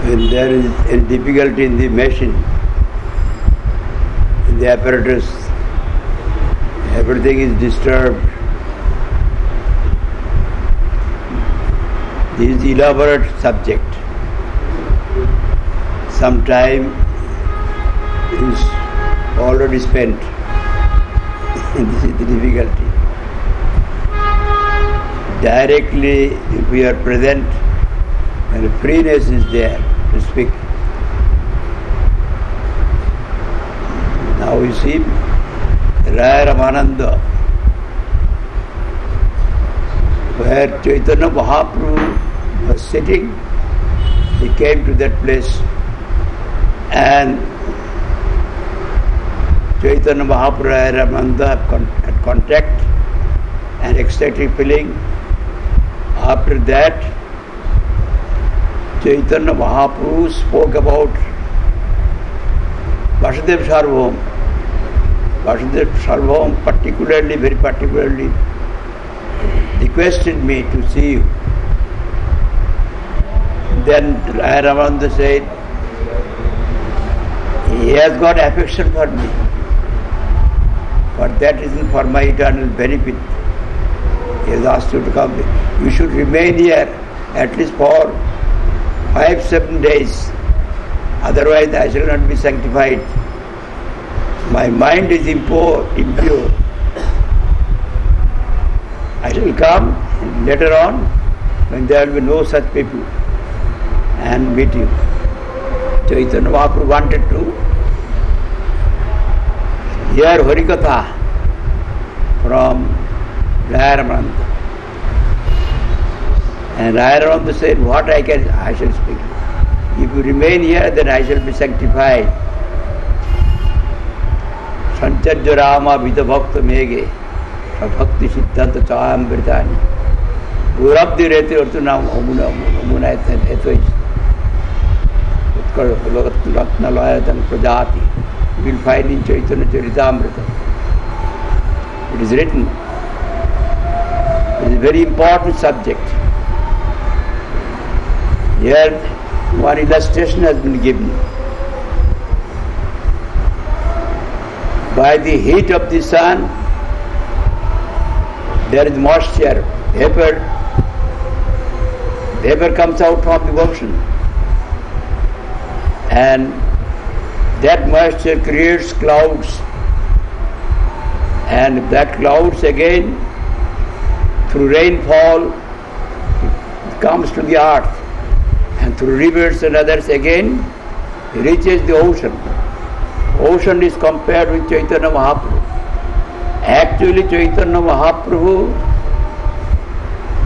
when there is a difficulty in the machine, in the apparatus, everything is disturbed. This is elaborate subject. Some time is already spent. This is the difficulty. Directly, if we are present, and freeness is there to speak. Now you see, Ramananda, where Chaitanya Mahaprabhu was sitting, he came to that place, and Chaitanya Mahaprabhu and Ramananda had contact and ecstatic feeling. After that, Chaitanya Mahaprabhu spoke about Vasudev Sarvabhaum. Vasudev Sarvabhaum particularly, very particularly, requested me to see you. Then Ramananda said, he has got affection for me. For that reason, for my eternal benefit, he has asked you to come. You should remain here at least for 5-7 days. Otherwise, I shall not be sanctified. My mind is impure. I shall come later on when there will be no such people and meet you. Chaitanya Mahaprabhu wanted to hear Harikatha from Ramananda. And Ramananda said, what I shall speak. If you remain here, then I shall be sanctified. Sancharya Rama Vida Bhakta Mege Bhakti Siddhanta Chaham Vritani Gurabdi Rete Urtunam Omuna Etois Ratna Layatan Prajati. You will find in Chaitanya Charitamrita. It is written. It is a very important subject. Here one illustration has been given. By the heat of the sun, there is moisture, vapor comes out from the ocean. And that moisture creates clouds. And that clouds again, through rainfall, it comes to the earth. And through rivers and others again, reaches the ocean. Ocean is compared with Chaitanya Mahaprabhu. Actually, Chaitanya Mahaprabhu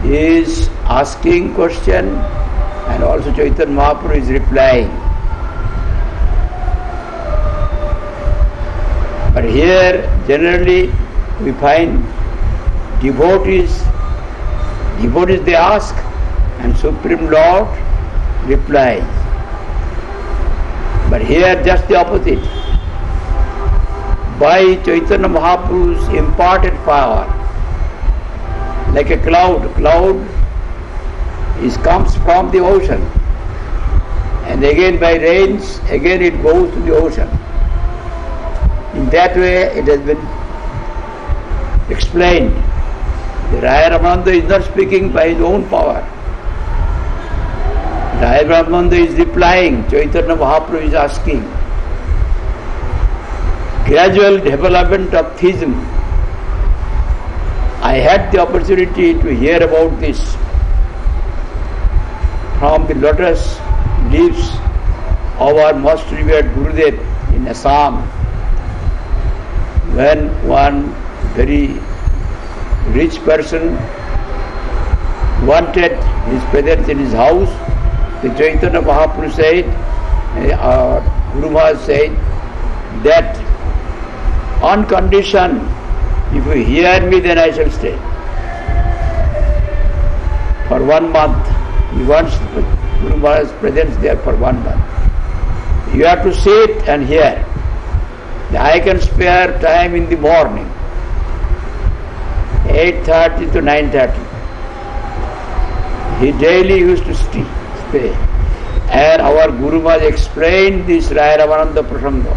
is asking question and also Chaitanya Mahaprabhu is replying. But here, generally, we find devotees they ask and Supreme Lord replies. But here, just the opposite. By Chaitanya Mahaprabhu's imparted power, like a cloud comes from the ocean, and again by rains, again it goes to the ocean. In that way it has been explained. The Ramananda is not speaking by his own power. Ramananda is replying, Chaitanya Mahaprabhu is asking. Gradual development of theism. I had the opportunity to hear about this from the lotus leaves of our most revered Gurudev in Assam, when one very rich person wanted his presence in his house. The Chaitanya Mahaprabhu said, Guru Maharaj said, that on condition, if you hear me, then I shall stay. For 1 month. He wants Guru Maharaj's presence there for 1 month. You have to sit and hear. I can spare time in the morning, 8:30 to 9:30. He daily used to stay. And our our Guru Maharaj explained this Raya Ramananda Prasanga.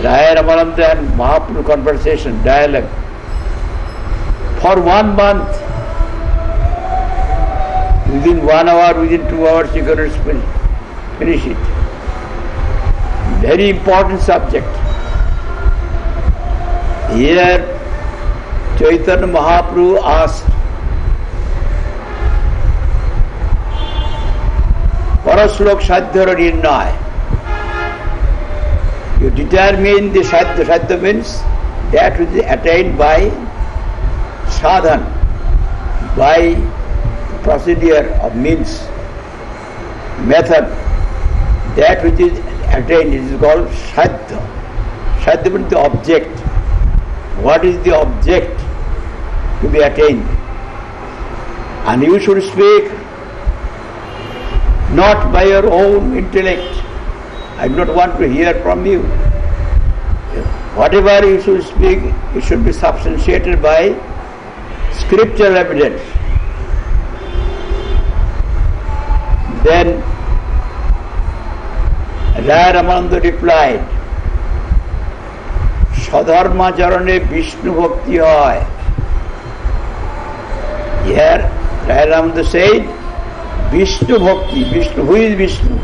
Raya Ramananda and Mahaprabhu conversation, dialogue. For 1 month, within 1 hour, within 2 hours, you can finish it. Very important subject. Here, Chaitanya Mahaprabhu asked, Paraslok Sadhyara Nirnaya. You determine the Sadhya. Sadhya means that which is attained by sadhan, by procedure of means, method. That which is attained is called Sadhya. Sadhya means the object. What is the object to be attained? And you should speak not by your own intellect. I do not want to hear from you. Whatever you should speak, it should be substantiated by scriptural evidence. Then Raya Ramananda replied, Sadharma charane Vishnu bhakti hoy. Here Raya Ramananda said, Vishnu bhakti. Vishnu, who is Vishnu?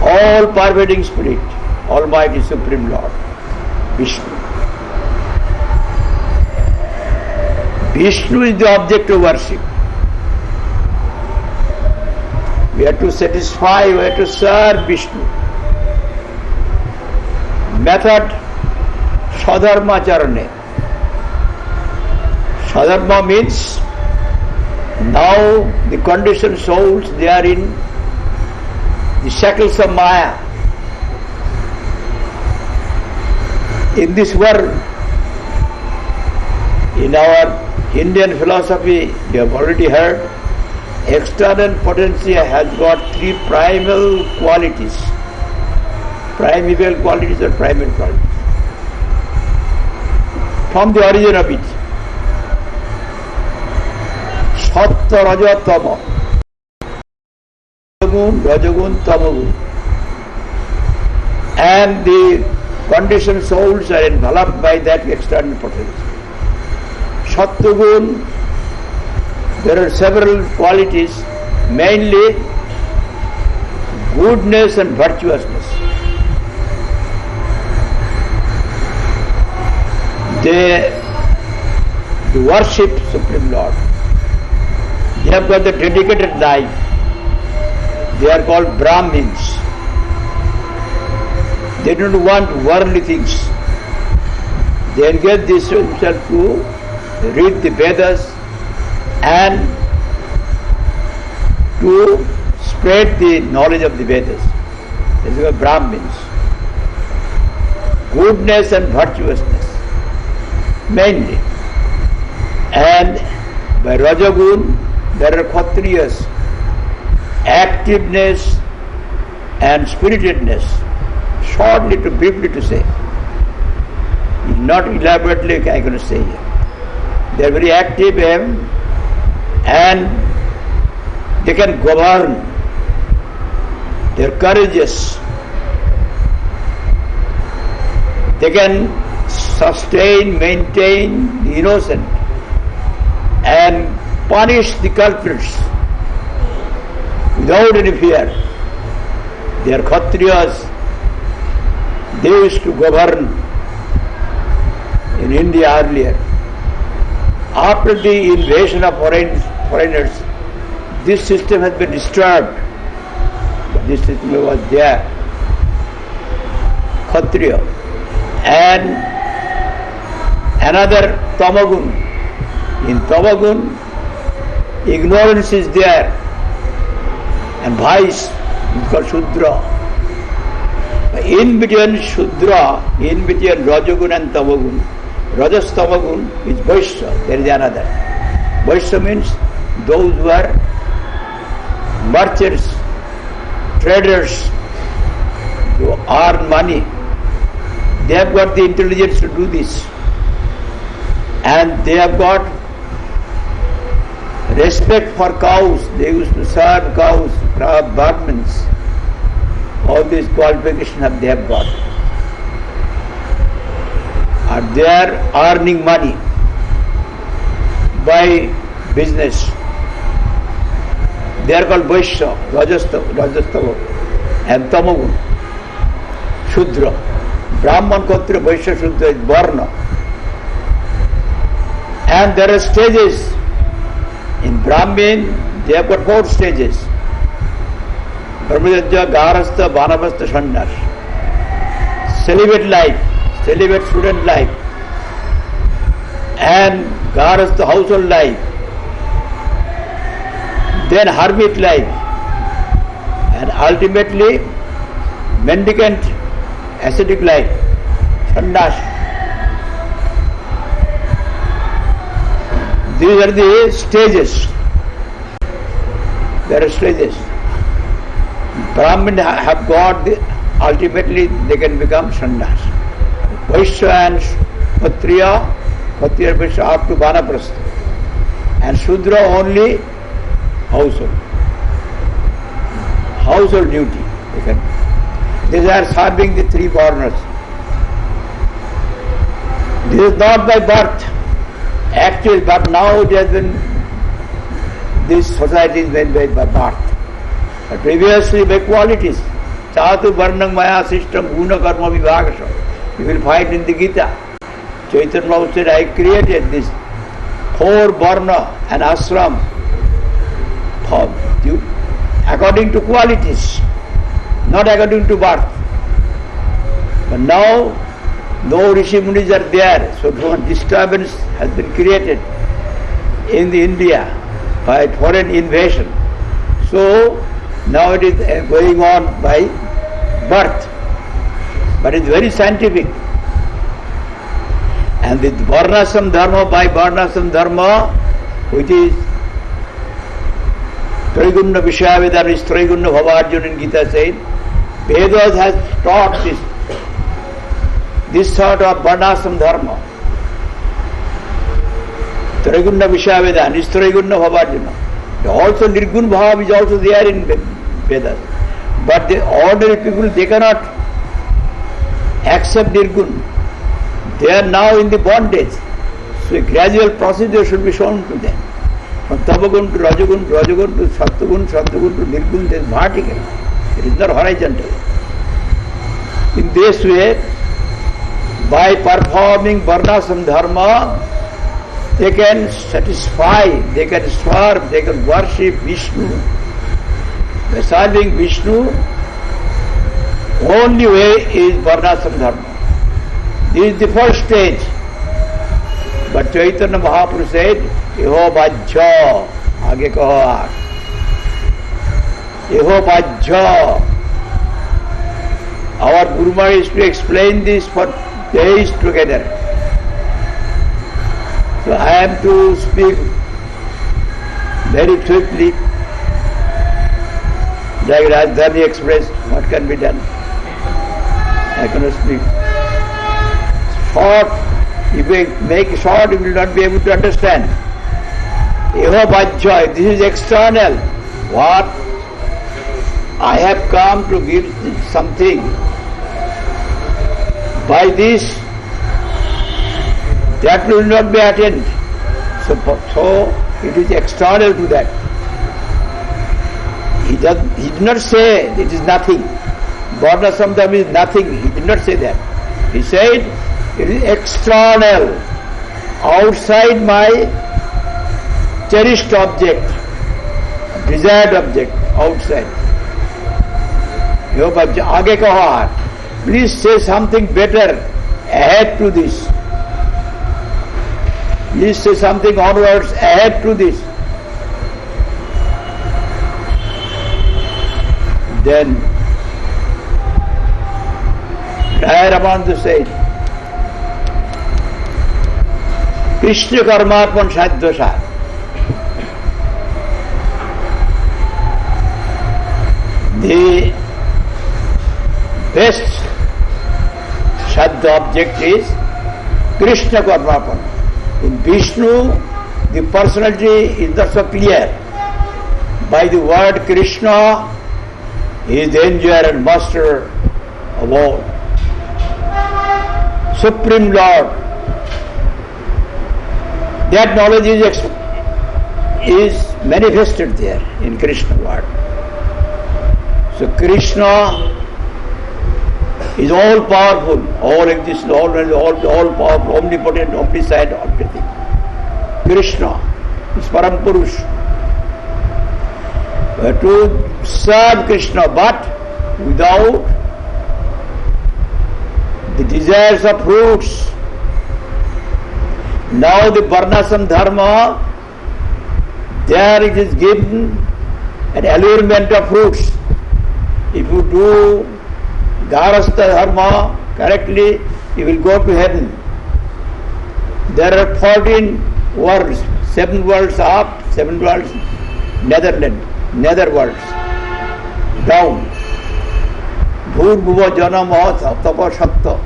All pervading spirit, Almighty Supreme Lord, Vishnu. Vishnu is the object of worship. We have to satisfy, we have to serve Vishnu. Method, Sadharma charane. Sadharma means now the conditioned souls, they are in the shackles of Maya. In this world, in our Indian philosophy, you have already heard, external potency has got 3 primal qualities. Primeval qualities or primal qualities. From the origin of it. Sattva, Raja, Tama. Rajagun, Tamagun. And the conditioned souls are enveloped by that external potency. Sattvagun, there are several qualities, mainly goodness and virtuousness. They worship Supreme Lord. They have got the dedicated life. They are called Brahmins. They don't want worldly things. They engage themselves to read the Vedas and to spread the knowledge of the Vedas. These are Brahmins. Goodness and virtuousness, mainly. And by Rajagun, there are Kshatriyas, activeness and spiritedness. Shortly, briefly to say, not elaborately I can say here. They are very active and they can govern. They are courageous. They can sustain, maintain the innocent and punish the culprits without any fear. They are Kshatriyas. They used to govern in India earlier. After the invasion of foreigners, this system has been disturbed. But this system was there. Kshatriya. And another Tamagun. In Tamagun, ignorance is there and vice is called Shudra. In between Shudra, in between Rajagun and Tamagun, Rajas Tamagun is Vaishya. There is another. Vaishya means those who are merchants, traders, who earn money. They have got the intelligence to do this. And they have got respect for cows. They used to serve cows, Brahmins. All these qualifications they have got. And they are earning money by business. They are called Vaishya, Rajastava, and Tamagun, Shudra. Brahman, Kshatriya, Vaishya, Shudra is Varna. And there are stages. In Brahmin, they have got 4 stages. Brahmacharya, Garastha, Vanapastha, Sannyas. Celibate life, celibate student life, and Garastha household life. Then hermit life, and ultimately mendicant ascetic life, sannyas. These are the stages. There are stages. Brahmin have got ultimately they can become sannyas. Vaishya and Kshatriya, Vaishya up to Vanaprastha, and Shudra only household duty. These are serving the 3 foreigners. This is not by birth, actual, but now it has been, this society is made by birth. But previously by qualities. Chatu varnam maya system guna karma vibhagasha. You will find in the Gita. Chaitanya Mahaprabhu said, I created this 4 varna and ashram according to qualities, not according to birth. But now, no Rishi Munis are there, so no disturbance has been created in the India by foreign invasion. So, now it is going on by birth, but it is very scientific. And with Varnasam Dharma, by Varnasam Dharma, which is Trigunna Vishyavedana is Trigunna Bhavarjuna in Gita said, Vedas has taught this sort of Varnasam Dharma. Trigunna Vishyavedana is Trigunna Bhavarjuna. Also Nirgun Bhav is also there in Vedas. But the ordinary people, they cannot accept Nirgun. They are now in the bondage. So a gradual procedure should be shown to them. From Tapagun to Rajagun to Sattvagun to Nirgun, there is vertical. It is not horizontal. In this way, by performing Varnasam Dharma, they can satisfy, they can serve, they can worship Vishnu. By serving Vishnu, only way is Varnasam Dharma. This is the first stage. But Chaitanya Mahaprabhu said, Eho Bhajya, Aage kaho aag. Eho Bhajya. Our Guru Maharaj used to explain this for days together. So I am to speak very swiftly, like Rajdhani Express, what can be done? I cannot speak. Short, if we make it short, you will not be able to understand. Eho Bhajya, this is external. What? I have come to give something. By this, that will not be attained. So it is external to that. He did not say it is nothing. Varnasam Dharma is nothing. He did not say that. He said it is external, outside my cherished object, desired object, outside. Aage kaho aag. Please say something better ahead to this. Please say something onwards ahead to this. Then Ramananda said, Krishna Karmarpan Sadhyasa. The best Sadhya object is Krishna Karmarpan. In Vishnu, the personality is not so clear. By the word Krishna, he is the enjoyer and master of all. Supreme Lord. That knowledge is manifested there in Krishna word. So Krishna is all powerful, all exists, all powerful, omnipotent, omniscient, everything. Krishna is Param Purush. To serve Krishna, but without the desires of fruits. Now the Varnasam Dharma, there it is given an allurement of fruits. If you do Garastha Dharma correctly, you will go to heaven. There are 14 worlds, 7 worlds up, 7 worlds nether worlds, down. Bhur Bhuva Jana Maha Tapa Shakta.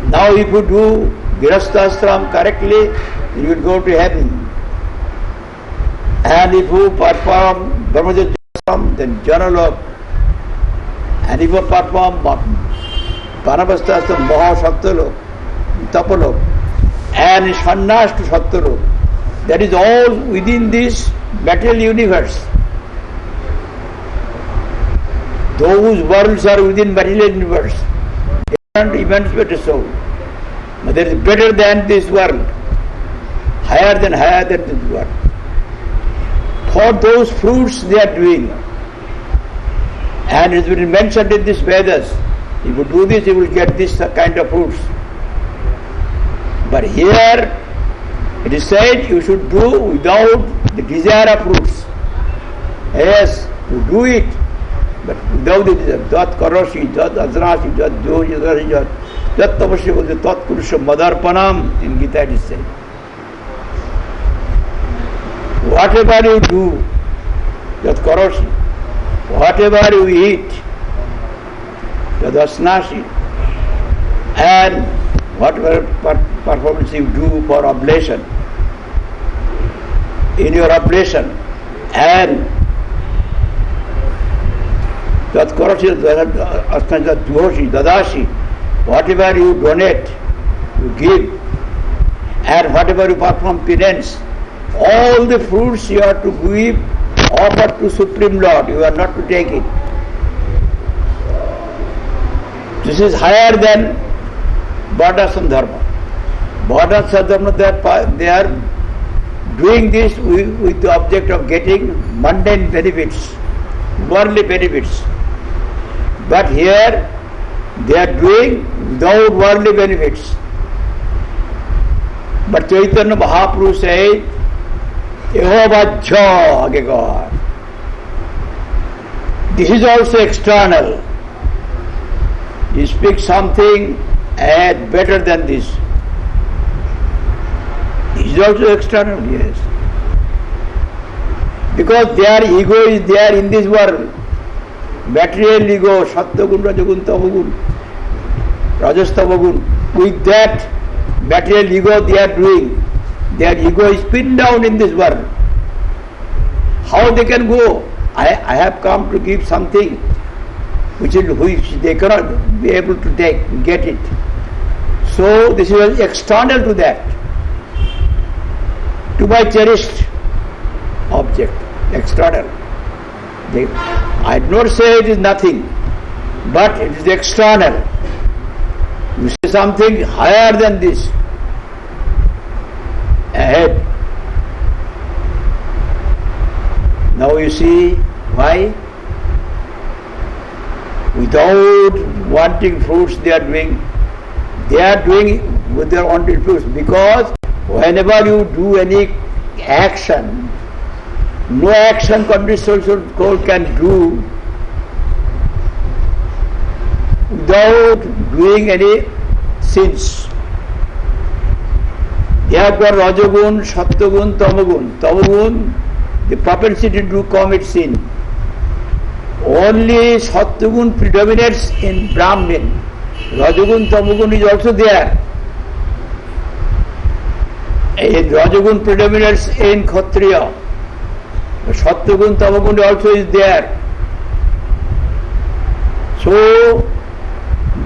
Now if you do Girasthashram correctly, you will go to heaven. And if you perform Brahmacharya, then Janalok. And if you perform Panavasthashram, Maha Shaktalok, Tapalok, and Sannyas to Shaktalok, that is all within this material universe. Those worlds are within material universe. Different emancipated soul. But there is better than this world. Higher than this world. For those fruits they are doing. And it has been mentioned in these Vedas. If you do this, you will get this kind of fruits. But here it is said you should do without the desire of fruits. Yes, you do it, but without the desire. Tat karoshi, tat azrashi, tat joji, tat tapasya, tat kurusha madarpanam, in Gita it is said. Whatever you do, tat karoshi, whatever you eat, tat asnashi, and whatever performance you do for oblation, in your oblation, and whatever you donate, you give, and whatever you perform penance, all the fruits you are to give, offer to Supreme Lord, you are not to take it. This is higher than Varnasam Dharma. Varnasam Dharma, they are doing this with the object of getting mundane benefits, worldly benefits. But here they are doing without worldly benefits. But Chaitanya Mahaprabhu said, Eho God. This is also external. You speak something and better than this. This is also external, yes. Because their ego is there in this world. Material ego, Sattvagun, Rajagun, Tamagun, Rajas Tamagun. With that material ego they are doing. Their ego is pinned down in this world. How they can go? I have come to give something which they cannot be able to get it. So this is external to that, to my cherished object, external. I do not say it is nothing, but it is external. You say something higher than this, ahead. Now you see why? Without wanting fruits they are doing with their own fruits, because whenever you do any action, no action conditional soul can do without doing any sins. They have got Rajagun, Sattvagun, Tamagun. Tamagun, the propensity to commit sin. Only Sattvagun predominates in Brahmin. Rajagun, Tamagun is also there. In Rajagun predominates in Kshatriya. Sattvagun, Tamagun also is there. So,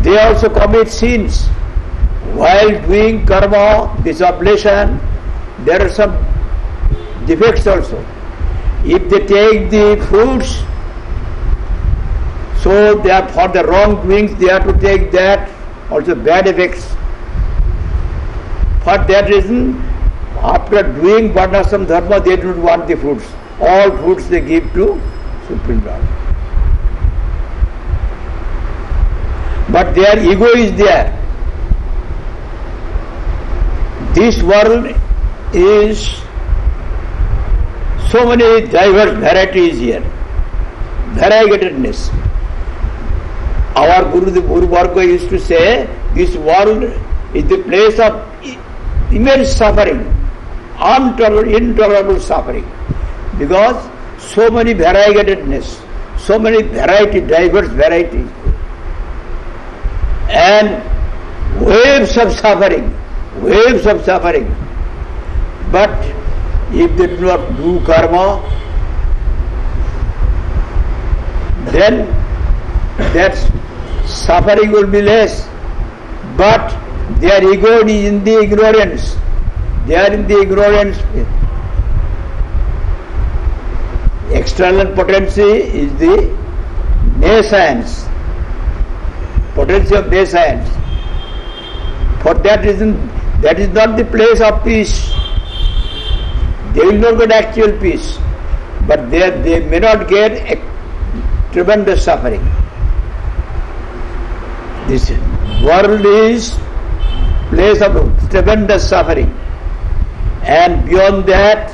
they also commit sins. While doing karma, this oblation, there are some defects also. If they take the fruits, so they are for the wrong doings, they have to take that, also bad effects. For that reason, after doing Varnashram Dharma, they do not want the fruits. All fruits they give to Supreme Lord. But their ego is there. This world is so many diverse varieties here. Variegatedness. Our Guru Varga used to say, this world is the place of immense suffering, intolerable suffering. Because so many variegatedness, so many diverse varieties. And waves of suffering. But if they do not do karma, then that suffering will be less. But their ego is in the ignorance. They are in the ignorance. External potency is the nescience. Potency of nescience. For that reason, that is not the place of peace. They will not get actual peace. But they may not get a tremendous suffering. This world is place of tremendous suffering. And beyond that,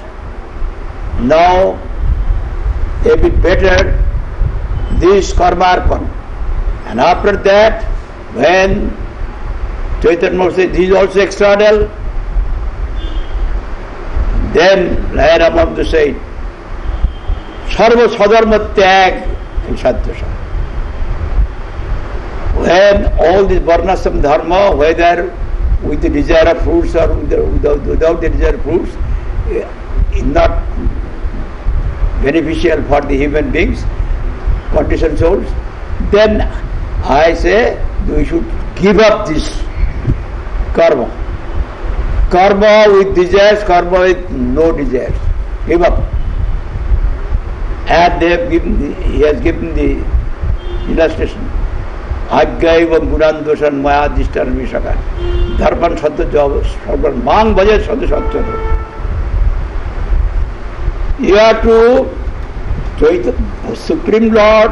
now a bit better, this karmarpan. And after that, when Chaitanya Mahaprabhu says this is also external, then Ramananda said, Sarva Sadharma Tyag and Satyasa. When all this Varnashram Dharma, whether with the desire of fruits or without the desire of fruits, is not beneficial for the human beings, conditioned souls, then I say we should give up this karma. Karma with desires, karma with no desires. Give up. And he has given the illustration. Ajjaivam gunandoshan maya dishtan vishakan. Dharpan sadhu java sarvan mang bhaja sadhu satyata. You have to, the Supreme Lord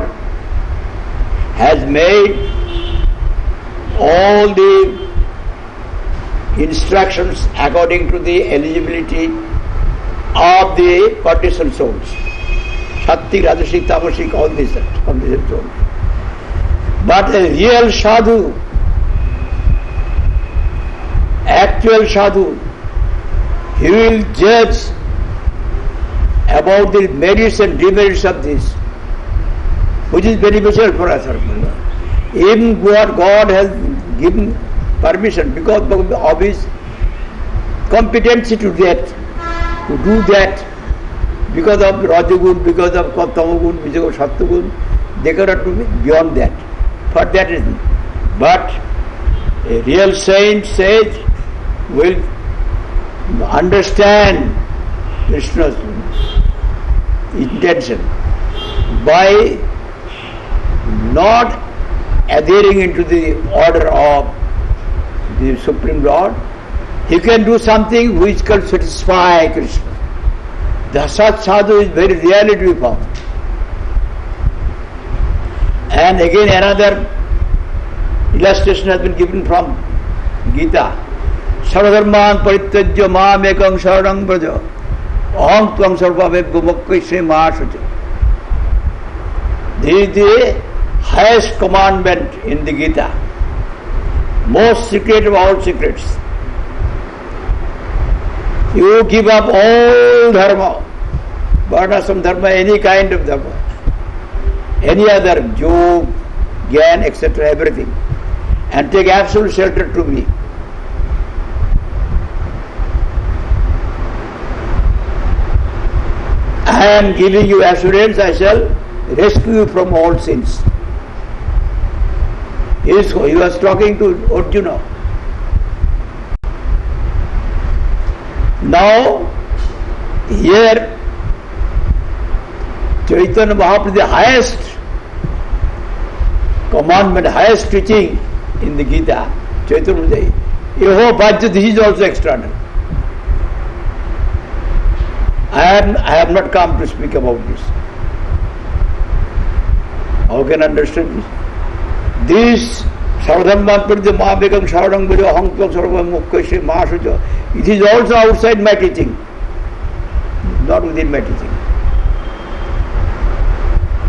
has made all the instructions according to the eligibility of the partial souls. Sattvic, Rajasic, Tamasic, all these conditioned souls. But a real sadhu, actual sadhu, he will judge about the merits and demerits of this, which is beneficial for us. Even God has given permission because of his competency to do that, because of Rajagun, because of Tamagun, because of Sattvagun, they cannot do beyond that. For that reason. But a real saint says will understand Krishna's intention by not adhering into the order of the Supreme Lord. He can do something which can satisfy Krishna. The such sadhu is very rarely to be found. And again another illustration has been given from Gita. Sarvadharman parityajya maam ekam saranam braja aham tvam sarvabhebhyo mokkhismi mahashaja. This is the highest commandment in the Gita. Most secret of all secrets. You give up all dharma, varnashram dharma, any kind of dharma, any other, jog, gyan, etc., everything, and take absolute shelter to me. I am giving you assurance, I shall rescue you from all sins. He was talking to Arjuna. Now, here, Chaitanya Mahaprabhu, the highest commandment, highest teaching in the Gita, Chaitanya Mahaprabhu, Yeho Bhajya, this is also external. I have not come to speak about this. How can I understand this? This Saradhamman Pradya Mahabhegam Saradham Vidya Hankam Sarvam Mukkashe Mahasuja, it is also outside my teaching, not within my teaching.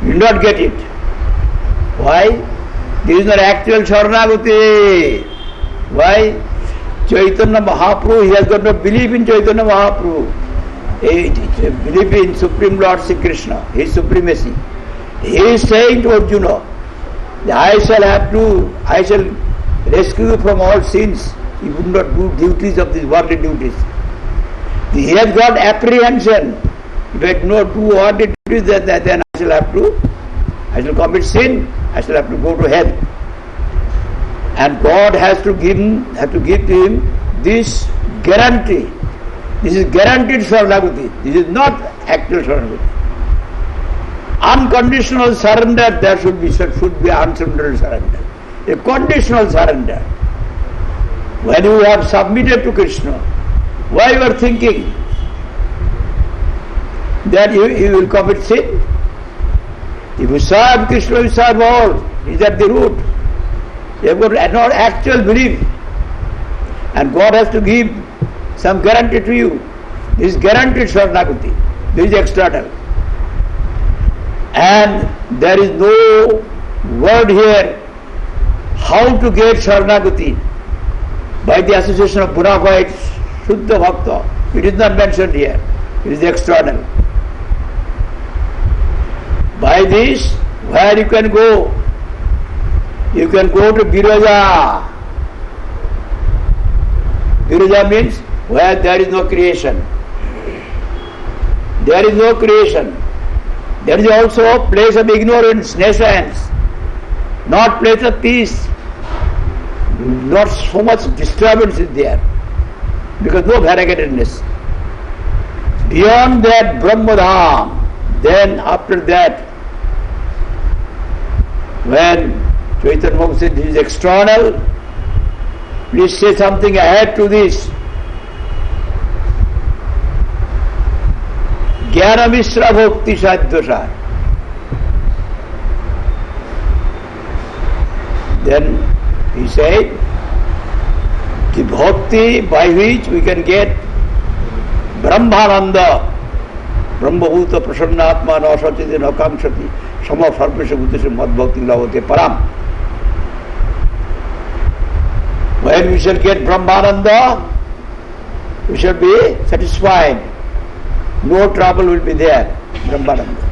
You will not get it. Why? This is not actual Sharanagati. Why? Chaitanya Mahaprabhu, he has got no belief in Chaitanya Mahaprabhu. He belief in Supreme Lord Sri Krishna, his supremacy. He is saying to Arjuna, I shall rescue you from all sins. He would not do duties of these worldly duties. He has got apprehension. If I do not do worldly duties, then I shall commit sin, I shall have to go to hell. And God has to give to him this guarantee. This is guaranteed Sharanagati. This is not actual Sharanagati. Unconditional surrender, there should be unconditional surrender. A conditional surrender. When you have submitted to Krishna, why you are thinking that you will commit sin? If you serve Krishna, you serve all. Is that the root? You have got not actual belief. And God has to give some guarantee to you. This is guaranteed Sharanagati. This is external. And there is no word here how to get Sharanagati by the association of bona fide Shuddha Bhakta. It is not mentioned here. It is external. By this, where you can go? You can go to Viraja. Viraja means where there is no creation. There is no creation. There is also a place of ignorance, nescience, not place of peace. Not so much disturbance is there, because no variegatedness. Beyond that, Brahmadham. Then after that, when Chaitanya Mahaprabhu said this is external, please say something ahead to this. Jnana Mishra Bhakti Sadhyasa. Then he said, the bhakti by which we can get Brahmananda, Brahmabhuta Prasannatma Nasati Nakamshati, Sama Sarvesha Bhutesha Mad Bhakti Lavate Param. When we shall get Brahmananda, we shall be satisfied. No trouble will be there, Brahmananda.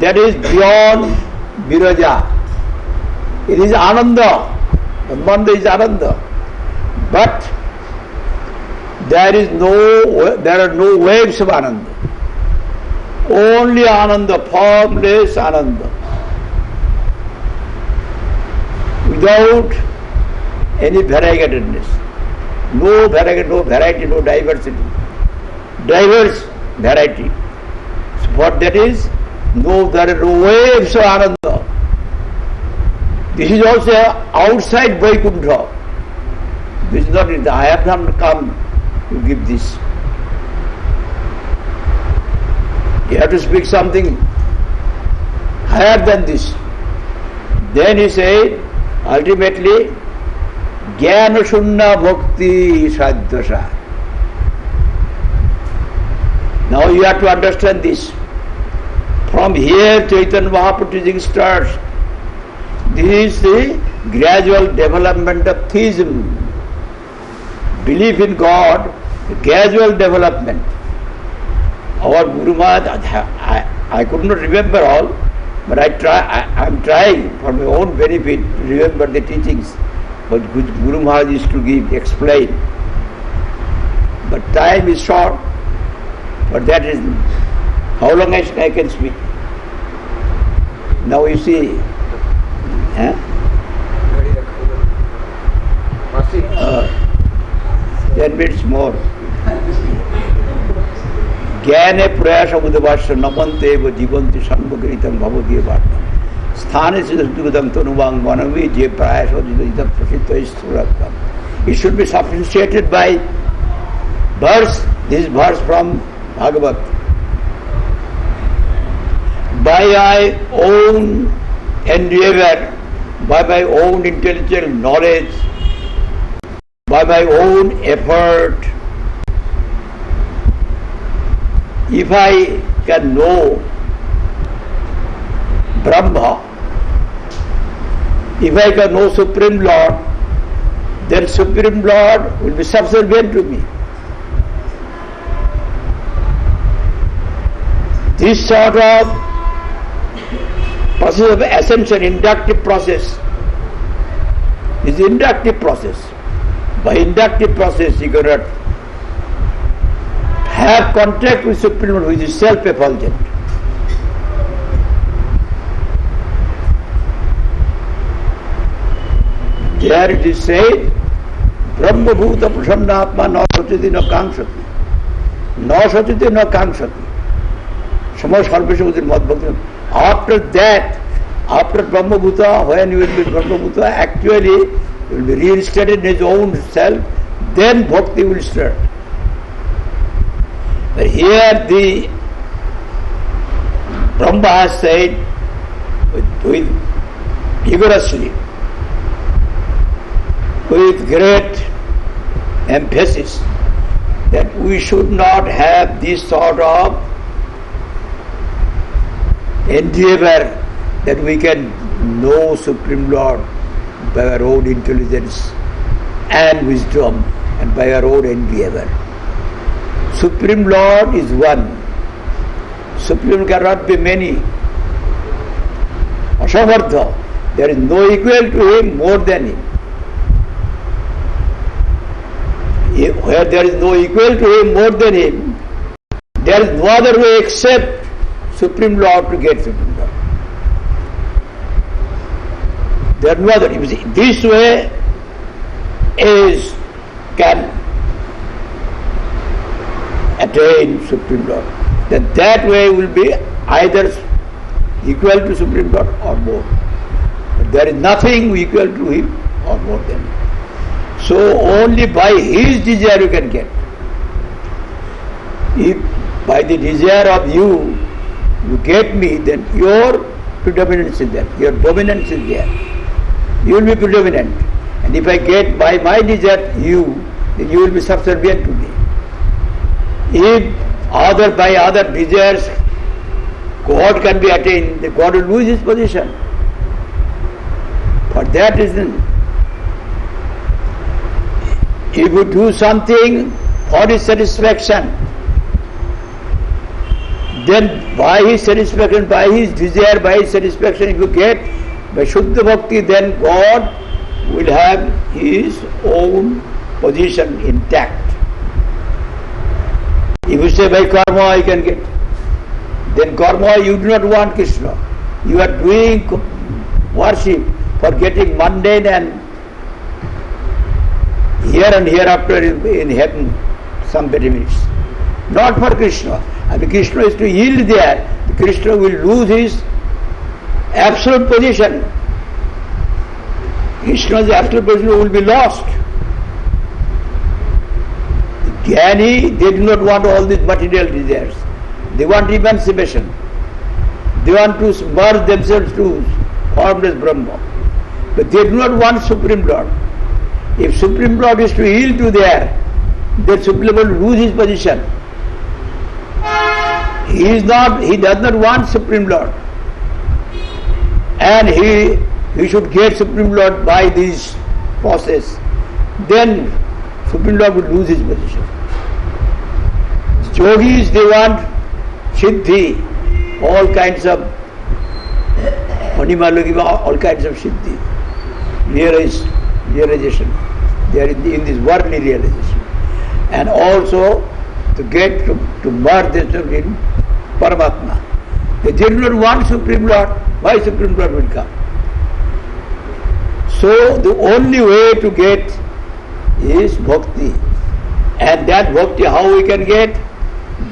That is beyond Viraja. It is Ananda. Brahmananda is Ananda. But there are no waves of Ananda. Only Ananda, formless Ananda. Without any variegatedness. No variety, no diversity. Diverse variety. So what that is? No, there are no waves of Ananda. This is also outside Vaikuntha. This is not it. I have not come to give this. You have to speak something higher than this. Then he said, ultimately, Jnana Shunna Bhakti Sadhyasa. Now you have to understand this. From here Chaitanya Mahaprabhu teaching starts. This is the gradual development of theism. Belief in God, gradual development. Our Guru Maharaj, I could not remember all, but I am trying for my own benefit to remember the teachings what Guru Maharaj used to explain. But time is short. For that reason, How long I can speak? Now you see, 10 minutes more. ज्ञाने प्रयास उदवास नमन्ते जीवंती सम्भगृतम भवदीय वार्ता स्थाने से दुर्गतम तनुवांग मनवी जे प्रयास प्रसिद्ध स्थूलत्वम. It should be substantiated by verse, this verse from Bhagavad. By my own endeavor, by my own intellectual knowledge, by my own effort, if I can know Brahma, if I can know Supreme Lord, then Supreme Lord will be subservient to me. This sort of process of ascension, inductive process, is inductive process. By inductive process you cannot have contact with Supreme Lord, which is self-effulgent. There it is said, Brahma Bhuta Prasannatma na sachiti na kankshati. Na sachiti na kankshati. Samah sarvesha madbhakti. After that, after Brahma Bhuta, when you will be Brahma Bhuta, actually you will be reinstated in his own self, then bhakti will start. But here the Brahma has said with vigorously, with great emphasis, that we should not have this sort of endeavor that we can know Supreme Lord by our own intelligence and wisdom and by our own endeavor. Supreme Lord is one. Supreme cannot be many. Asamartha. There is no equal to him more than him. Where there is no equal to him more than him, there is no other way except Supreme Lord to get Supreme Lord. There is no other. You see, this way can attain Supreme Lord. That way will be either equal to Supreme Lord or more. But there is nothing equal to him or more than him. So only by his desire you can get. If by the desire of you get me, then your predominance is there, your dominance is there. You will be predominant. And if I get by my desire you, then you will be subservient to me. If by other desires God can be attained, then God will lose his position. For that reason, if you do something for his satisfaction, then by his satisfaction, by his desire, by his satisfaction, if you get by Shuddha Bhakti, then God will have his own position intact. If you say by karma I can get, then karma you do not want Krishna. You are doing worship for getting mundane and here and hereafter in heaven some benefits. Not for Krishna. And Krishna is to yield there. Krishna will lose his absolute position. Krishna's absolute position will be lost. The Jnani, they do not want all these material desires. They want emancipation. They want to merge themselves to formless Brahma. But they do not want Supreme Lord. If Supreme Lord is to yield to there, then Supreme Lord will lose his position. He does not want Supreme Lord. And he should get Supreme Lord by this process. Then Supreme Lord will lose his position. Yogis, they want Siddhi, all kinds of all kinds of Siddhi, realization. They are in this worldly realization. And also to get to merge themselves in Paramatma. They did not want Supreme Lord. Why Supreme Lord will come? So the only way to get is bhakti. And that bhakti, how we can get?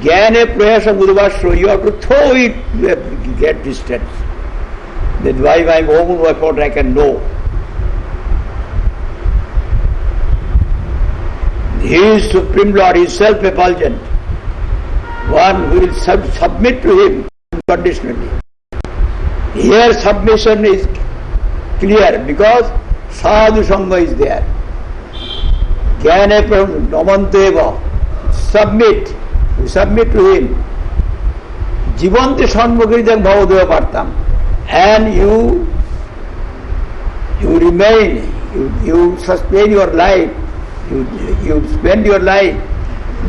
Jnane prayasa budvasya. You have to throw it to get distance. That by my own effort I can know. He is Supreme Lord, He is self-effulgent. One who will submit to Him unconditionally. Here submission is clear because sadhu sangha is there. Jnane namanteva. Submit. We submit to Him. Jivante sanmukhitam bhavadeva partam. And you remain, you sustain your life, you spend your life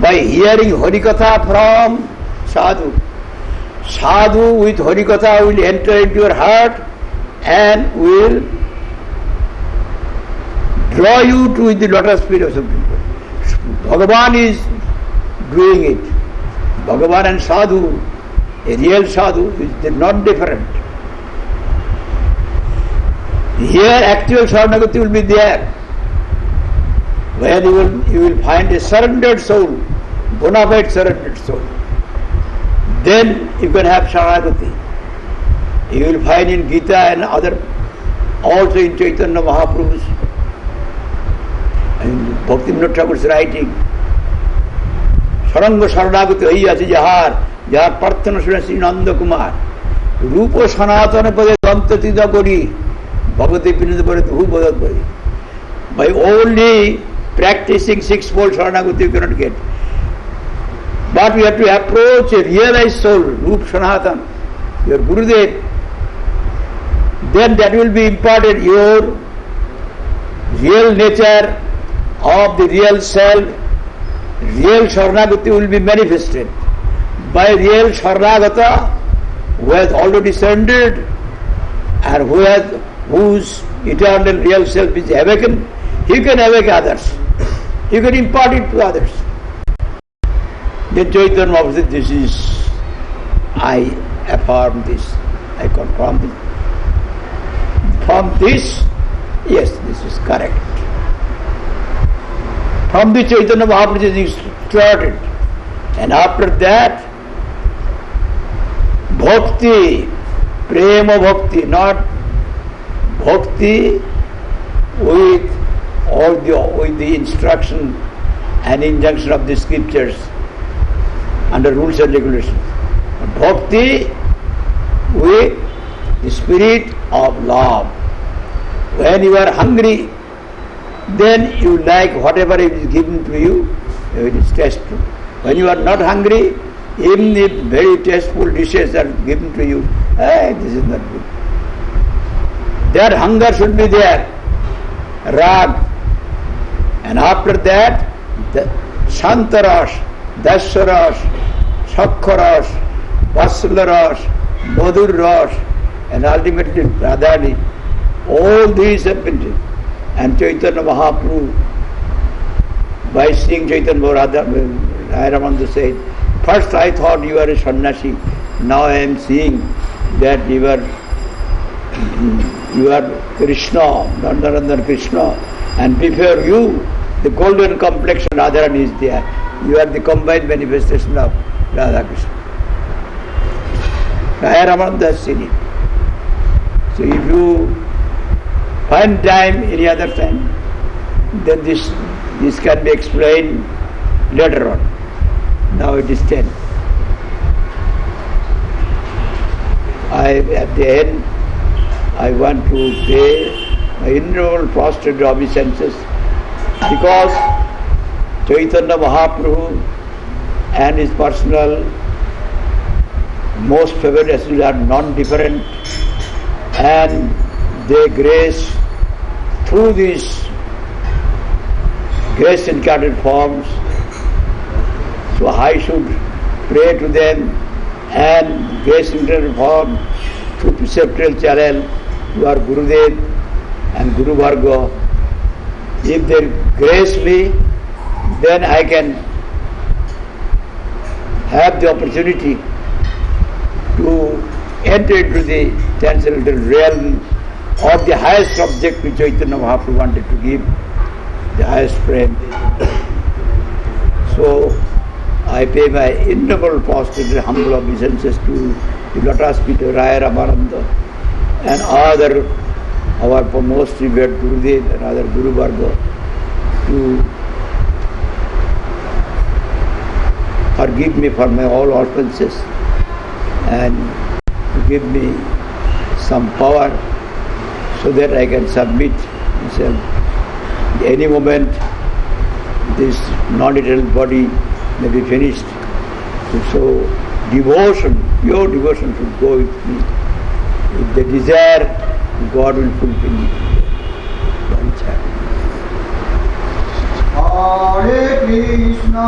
by hearing Harikatha from sadhu. Sadhu with Harikatha will enter into your heart and will draw you to the lotus feet of Supreme Lord. Bhagavan is doing it. Bhagavan and sadhu, a real sadhu, is not different. Here actual Saranagati will be there, where you will find a surrendered soul, bona fide surrendered soul. Then you can have Saranagati. You will find in Gita and other, also in Chaitanya Mahaprabhu's, and Bhaktivinoda Thakur's writing, Saranga Saranagati Ayyasi Jahar, Jahar Parthana Sunasi Nanda Kumar, Rupa Sanatana Pade Dantati Gori, Bhagavati Pinadapari Hu Bhagavati. By only practicing sixfold Saranagati you cannot get. But we have to approach a realized soul, Rup Sanatan, your Gurudev. Then that will be imparted, your real nature of the real self, real Saranagati will be manifested. By real Saranagata, who has already surrendered and whose eternal real self is awakened, he can awaken others. He can impart it to others. Then Chaitanya Mahaprabhu said, this is, I affirm this, I confirm this. From this, yes, this is correct. From the Chaitanya Mahaprabhu is started. And after that, bhakti, prema bhakti, not bhakti with the instruction and injunction of the scriptures under rules and regulations. Bhakti with the spirit of love. When you are hungry, then you like whatever is given to you, it is tasteful. When you are not hungry, even if very tasteful dishes are given to you, this is not good. That hunger should be there, rag. And after that, the Shantarash, Dasarash, Shakkarash, Vasalarash, Madhurash, and ultimately Radhani, all these have been. And Chaitanya Mahaprabhu, by seeing Chaitanya Mahaprabhu, Ramananda said, first I thought you are a sannyasi, now I am seeing that you are Krishna, Nandanandan Krishna, and before you, the golden complexion Radharani is there. You are the combined manifestation of Radha Krishna. Ramananda has seen it. So if you find time, any other time, then this can be explained later on. Now it is 10. At the end, I want to pay my innumerable prostrate obeisances because Chaitanya Mahaprabhu and his personal most favored associates are non-different, and they grace through these grace incarnate forms. So I should pray to them and grace incarnate form through preceptual channel to our Gurudev and Guru Varga. If they grace me, then I can have the opportunity enter into the transcendental realm of the highest object which Chaitanya Mahaprabhu wanted to give, the highest frame. So I pay my innumerable prostrated humble obeisances to the lotus feet of Raya Ramananda and other, our most revered Gurudev and other Guru Varga, to forgive me for my all offences and to give me some power so that I can submit myself. At any moment this non-eternal body may be finished. So devotion, pure devotion should go with me. If they desire, God will fulfill it. Hare Krishna